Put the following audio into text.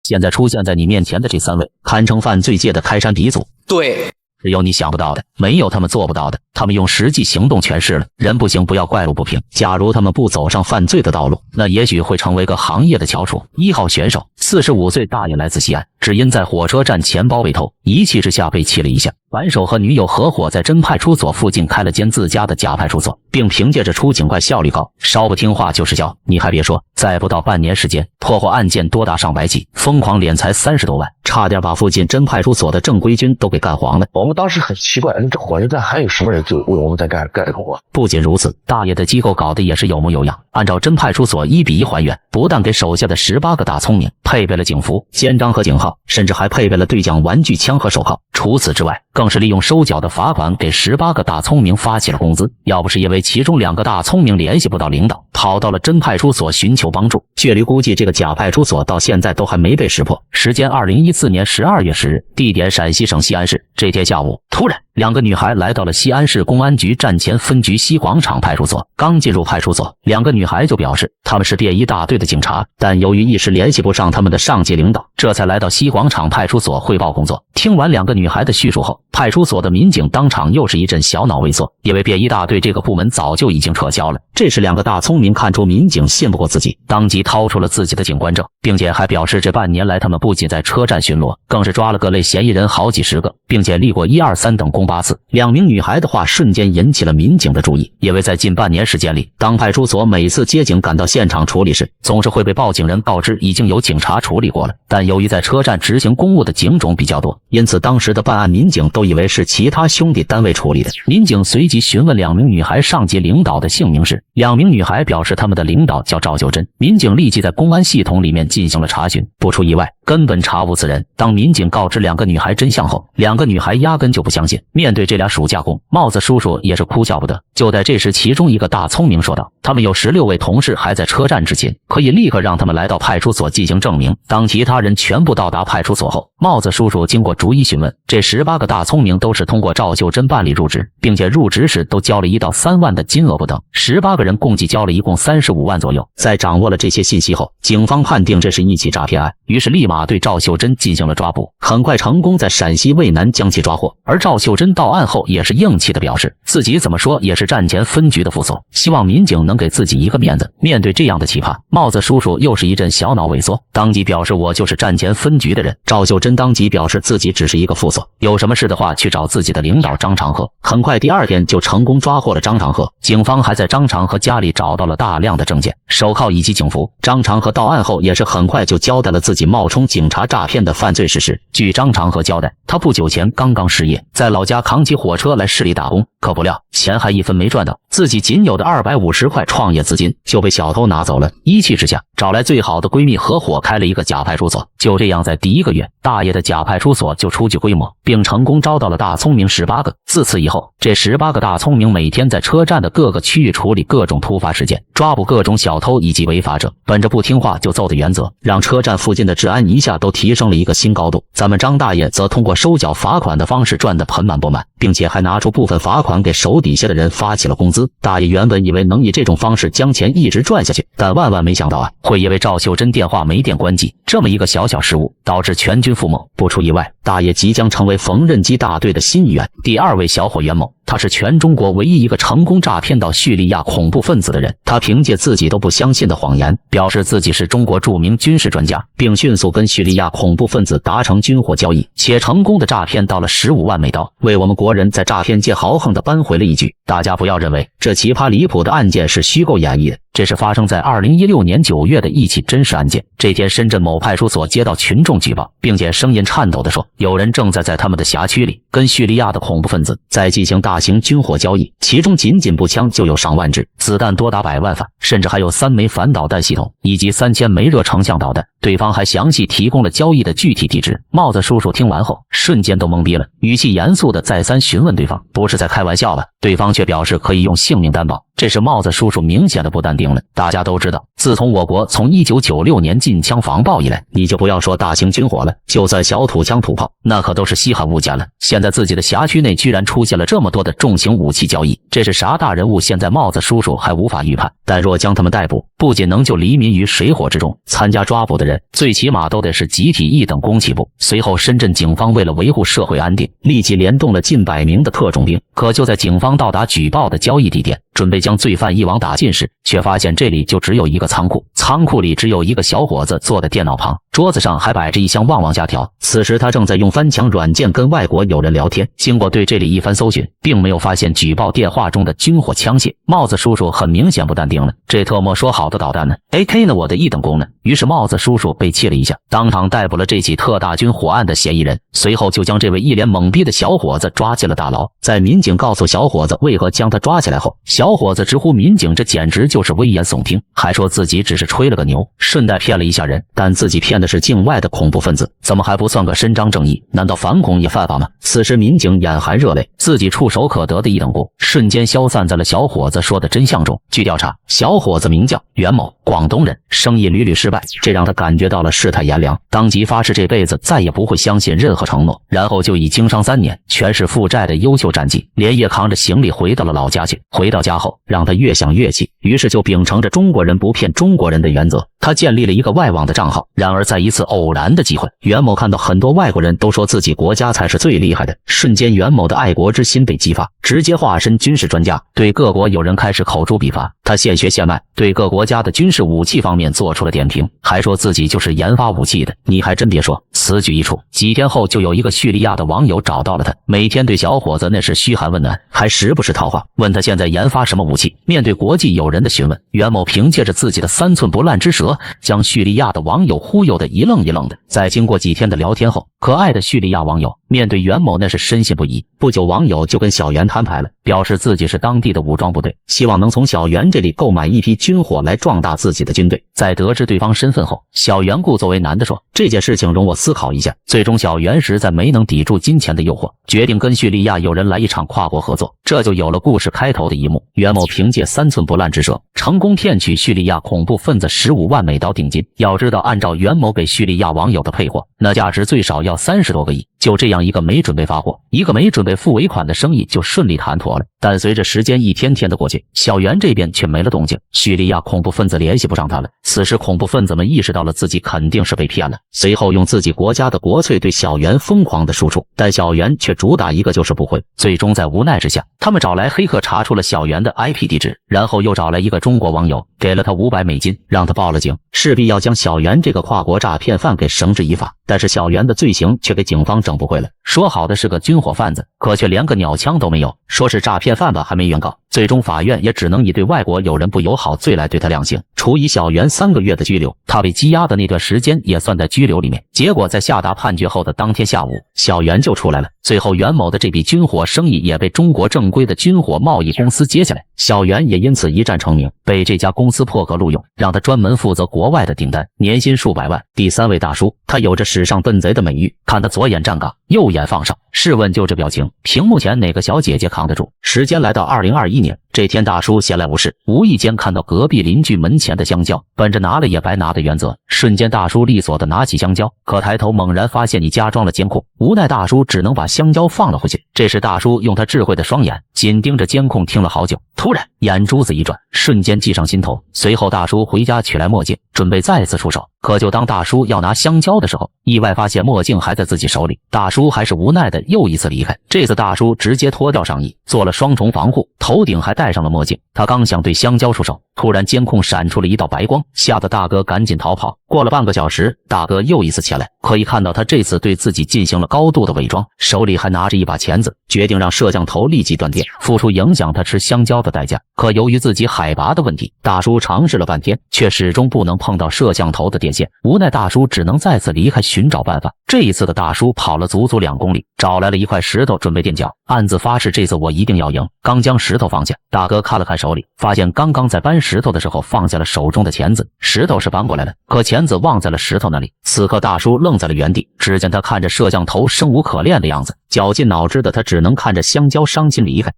现在出现在你面前的这3位，堪称犯罪界的开山鼻祖。对。只有你想不到的，没有他们做不到的。他们用实际行动诠释了人不行不要怪路不平。假如他们不走上犯罪的道路，那也许会成为个行业的翘楚。1号选手45岁大爷来自西安，只因在火车站钱包被偷，一气之下被气了一下。反手和女友合伙在真派出所附近开了间自家的假派出所，并凭借着出警快、效率高，稍不听话就是交。你还别说，在不到半年时间，破获案件多达上百起，疯狂敛财30多万，差点把附近真派出所的正规军都给干黄了。我们当时很奇怪，这火车站还有什么人就为我们在干这个活？不仅如此，大爷的机构搞得也是有模有样，按照真派出所1比1还原，不但给手下的18个大聪明配备了警服、肩章和警号，甚至还配备了对讲玩具枪和手铐。除此之外，更是利用收缴的罚款给18个大聪明发起了工资。要不是因为其中2个大聪明联系不到领导，跑到了真派出所寻求帮助，距离估计这个假派出所到现在都还没被识破。时间2014年12月10日，地点陕西省西安市。这天下午，突然2个女孩来到了西安市公安局站前分局西广场派出所。刚进入派出所，2个女孩就表示她们是便衣大队的警察，但由于一时联系不上他们的上级领导，这才来到西广场派出所汇报工作。听完2个女孩的叙述后，派出所的民警当场又是一阵小脑萎缩，因为便衣大队这个部门早就已经撤销了。这时2个大聪明看出民警信不过自己，当即掏出了自己的警官证，并且还表示这半年来他们不仅在车站巡逻，更是抓了各类嫌疑人好几十个，并且立过1、2、3等公8次。2名女孩的话瞬间引起了民警的注意，因为在近半年时间里，当派出所每次接警赶到现场处理时，总是会被报警人告知已经有警察处理过了。但由于在车站执行公务的警种比较多，因此当时的办案民警都以为是其他兄弟单位处理的。民警随即询问2名女孩上级领导的姓名时，2名女孩表示他们的领导叫赵秀珍。民警立即在公安系统里面进行了查询，不出意外，根本查无此人。当民警告知2个女孩真相后，2个女孩压根就不相信。面对这俩暑假工，帽子叔叔也是哭笑不得。就在这时，其中一个大聪明说道：“他们有16位同事还在车站执勤，可以立刻让他们来到派出所进行证明。”当其他人全部到达派出所后，帽子叔叔经过逐一询问，这18个大聪明都是通过赵秀珍办理入职，并且入职时都交了1到3万的金额不等。18个人共计交了一共35万左右。在掌握了这些信息后，警方判定这是一起诈骗案，于是立马对赵秀珍进行了抓捕，很快成功在陕西渭南将其抓获。而赵秀珍到案后也是硬气的表示，自己怎么说也是站前分局的副所，希望民警能给自己一个面子。面对这样的奇葩，帽子叔叔又是一阵小脑萎缩，当即表示我就是站前分局的人。赵秀珍当即表示自己只是一个副所，有什么事的话去找自己的领导张长河。很快第2天就成功抓获了张长河，警方还在张长河家里找到了大量的证件、手铐以及警服。张长河到案后也是很快就交代了自己冒充警察诈骗的犯罪事实。据张长河交代，他不久前刚刚失业，在老家扛起火车来市里打工，可不料钱还1分没赚到，自己仅有的250块创业资金就被小偷拿走了。一气之下，找来最好的闺蜜合伙开了一个假派出所。就这样，在第1个月，大爷的假派出所就初具规模，并成功招到了大聪明18个。自此以后，这18个大聪明每天在车站的各个区域处理各种突发事件，抓捕各种小偷以及违法者。本着不听话就揍的原则，让车站附近的治安一下都提升了一个新高度。咱们张大爷则通过收缴罚款的方式赚得盆满钵满，并且还拿出部分罚款给手底下的人发起了工资。大爷原本以为能以这种方式将钱一直赚下去，但万万没想到会因为赵秀珍电话没电关机这么一个小失误，导致全军覆没。不出意外，大爷即将成为缝纫机大队的新一员。第2位小伙袁某，他是全中国唯一一个成功诈骗到叙利亚恐怖分子的人。他凭借自己都不相信的谎言，表示自己是中国著名军事专家，并迅速跟叙利亚恐怖分子达成军火交易，且成功的诈骗到了15万美刀，为我们国人在诈骗界豪横的扳回了一局。大家不要认为这奇葩离谱的案件是虚构演绎的，这是发生在2016年9月的一起真实案件。这天，深圳某派出所接到群众举报，并且声音颤抖地说，有人正在他们的辖区里跟叙利亚的恐怖分子在进行大型军火交易，其中仅步枪就有上万支，子弹多达100万发，甚至还有3枚反导弹系统以及3000枚热成像导弹。对方还详细提供了交易的具体地址。帽子叔叔听完后瞬间都懵逼了，语气严肃地再三询问对方，不是在开玩笑吧？对方却表示可以用性命担保。这时帽子叔叔明显的不淡定了。大家都知道，自从我国从1996年禁枪防暴以来，你就不要说大型军火了，就算小土枪土炮，那可都是稀罕物件了。现在自己的辖区内居然出现了这么多的重型武器交易，这是啥大人物？现在帽子叔叔还无法预判，但若将他们逮捕，不仅能救黎民于水火之中，参加抓捕的人最起码都得是集体一等功起步。随后，深圳警方为了维护社会安定，立即联动了近100名的特种兵。可就在警方到达举报的交易地点，准备将罪犯一网打尽时，却发现这里就只有一个仓库，仓库里只有一个小伙子坐在电脑旁，桌子上还摆着一箱旺旺虾条。此时他正在用翻墙软件跟外国友人聊天。经过对这里一番搜寻，并没有发现举报电话中的军火枪械。帽子叔叔很明显不淡定了，这特么说好的导弹呢 ？AK 呢？我的一等功呢？于是帽子叔叔被气了一下，当场逮捕了这起特大军火案的嫌疑人，随后就将这位一脸懵逼的小伙子抓进了大牢。在民警告诉小伙子为何将他抓起来后，小伙子直呼民警这简直就是危言耸听，还说自己只是吹了个牛，顺带骗了一下人，但自己骗的是境外的恐怖分子，怎么还不算个伸张正义？难道反恐也犯法吗？此时民警眼含热泪，自己触手可得的一等功瞬间消散在了小伙子说的真相中。据调查，小伙子名叫袁某，广东人，生意屡屡失败，这让他感觉到了世态炎凉，当即发誓这辈子再也不会相信任何承诺，然后就以经商3年全是负债的优秀战绩，连夜扛着行李回到了老家去。回到家后，让他越想越气，于是就秉承着中国人不骗中国人的原则，他建立了一个外网的账号。然而在一次偶然的机会，袁某看到很多外国人都说自己国家才是最厉害的，瞬间袁某的爱国之心被激发，直接化身军事专家，对各国友人开始口诛笔伐。他现学现卖，对各国家的军事武器方面做出了点评，还说自己就是研发武器的。你还真别说，此举一出，几天后就有一个叙利亚的网友找到了他，每天对小伙子那是嘘寒问暖，还时不时套话，问他现在研发什么武器。面对国际友人的询问，袁某凭借着自己的3寸不烂之舌，将叙利亚的网友忽悠得一愣一愣的。在经过几天的聊天后，可爱的叙利亚网友面对袁某那是深信不疑。不久，网友就跟小袁摊牌了，表示自己是当地的武装部队，希望能从小袁这里购买一批军火来壮大自己的军队。在得知对方身份后，小袁故作为难地说，这件事情容我思考一下。最终小袁实在没能抵住金钱的诱惑，决定跟叙利亚友人来一场跨国合作，这就有了故事开头的一幕。袁某凭借3寸不烂之舌，成功骗取叙利亚恐怖分子15万美刀定金。要知道，按照袁某给叙利亚网友的配货，那价值最少要30多个亿。就这样一个没准备发货，一个没准备付尾款的生意就顺利谈妥了。但随着时间一天天的过去，小袁这边却没了动静，叙利亚恐怖分子联系不上他了。此时恐怖分子们意识到了自己肯定是被骗了，随后用自己国家的国粹对小袁疯狂的输出，但小袁却主打一个就是不回。最终在无奈之下，他们找来黑客查出了小袁的 IP 地址，然后又找来一个中国网友，给了他500美金，让他报了警，势必要将小袁这个跨国诈骗犯给绳之以法。但是小袁的罪行却给警方整不回来，说好的是个军火贩子，可却连个鸟枪都没有，说是诈骗犯吧还没原告。最终法院也只能以对外国友人不友好罪来对他量刑，处以小袁3个月的拘留。他被羁押的那段时间也算在拘留里面。结果在下达判决后的当天下午，小袁就出来了。最后袁某的这笔军火生意也被中国正规的军火贸易公司接下来，小袁也因此一战成名，被这家公司破格录用，让他专门负责国外的订单，年薪数百万。第3位大叔，他有着史上笨贼的美誉，看他左眼站岗，右眼放哨，试问就这表情，屏幕前哪个小姐姐扛得住？时间来到2021年，这天大叔闲来无事，无意间看到隔壁邻居门前的香蕉，本着拿了也白拿的原则，瞬间大叔利索的拿起香蕉，可抬头猛然发现你家装了监控，无奈大叔只能把香蕉放了回去。这时大叔用他智慧的双眼紧盯着监控听了好久，突然眼珠子一转，瞬间记上心头。随后大叔回家取来墨镜，准备再次出手，可就当大叔要拿香蕉的时候，意外发现墨镜还在自己手里，大叔还是无奈的又一次离开。这次大叔直接脱掉上衣，做了双重防护，头顶还戴上了墨镜。他刚想对香蕉出手，突然监控闪出了一道白光，吓得大哥赶紧逃跑。过了半个小时，大哥又一次前来，可以看到他这次对自己进行了高度的伪装，手里还拿着一把钳子，决定让摄像头立即断电，付出影响他吃香蕉的代价。可由于自己海拔的问题，大叔尝试了半天，却始终不能碰到摄像头的电线，无奈大叔只能再次离开寻找办法。这一次的大叔跑了足足2公里，找来了一块石头准备垫脚，暗自发誓这次我一定要赢。刚将石头放下，大哥看了看手里，发现刚刚在搬石头的时候放下了手中的钳子，石头是搬过来了，可钳子忘在了石头那里。此刻大叔愣在了原地，只见他看着摄像头生无可恋的样子，绞尽脑汁的他只能看着香蕉伤心离开。